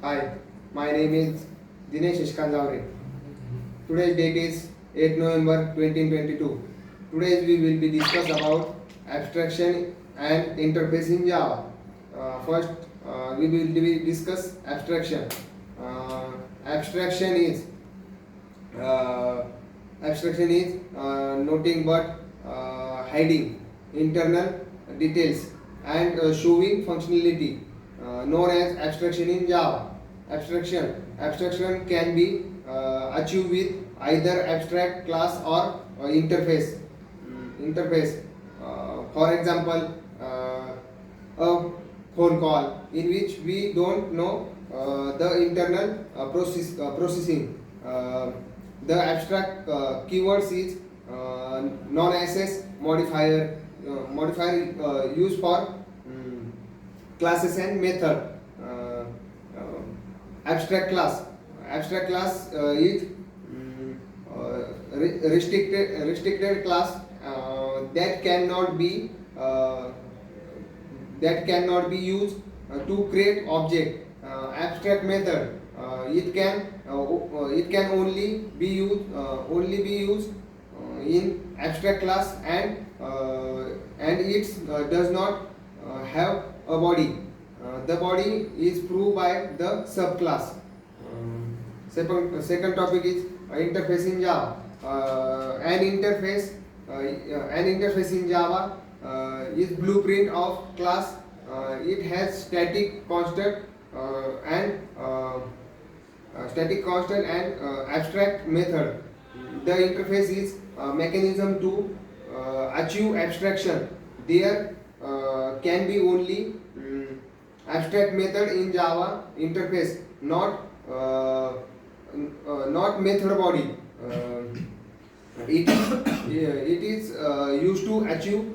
Hi, my name is Dinesh Ishkanjavre. Today's date is 8 November 2022. Today we will be discuss about abstraction and interface in Java. First, we will discuss abstraction. Uh, abstraction is uh, nothing but hiding internal details and showing functionality, known as abstraction in Java. Abstraction can be achieved with either abstract class or interface. For example, a phone call in which we don't know the internal processing. The abstract keywords is non-access modifier used for classes and method. Abstract class is restricted class that cannot be used to create object. Abstract method, it can only be used in abstract class, and it does not have a body. The body is proved by the subclass. Second topic is interface in Java. An interface in Java is blueprint of class. It has static constant and abstract method. The interface is a mechanism to achieve abstraction. There can be only abstract method in Java interface, not method body. It is used to achieve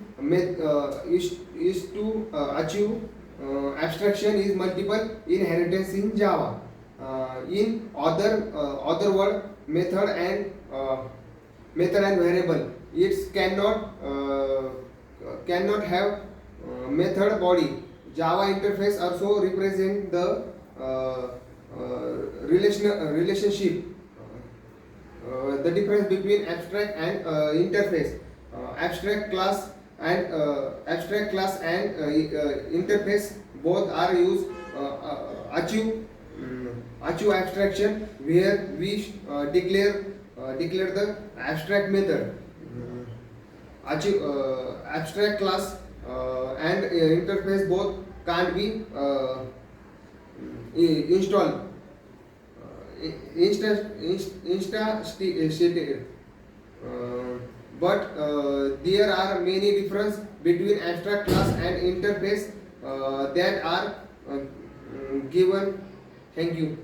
achieve abstraction is multiple inheritance in Java. In other word, method and variable, it cannot have method body. Java interface also represent the relationship, the difference between abstract and interface. Abstract class and interface both are used achieve abstraction, where we declare the abstract method. Abstract class and interface both can't be installed stated. But there are many differences between abstract class and interface that are given. Thank you.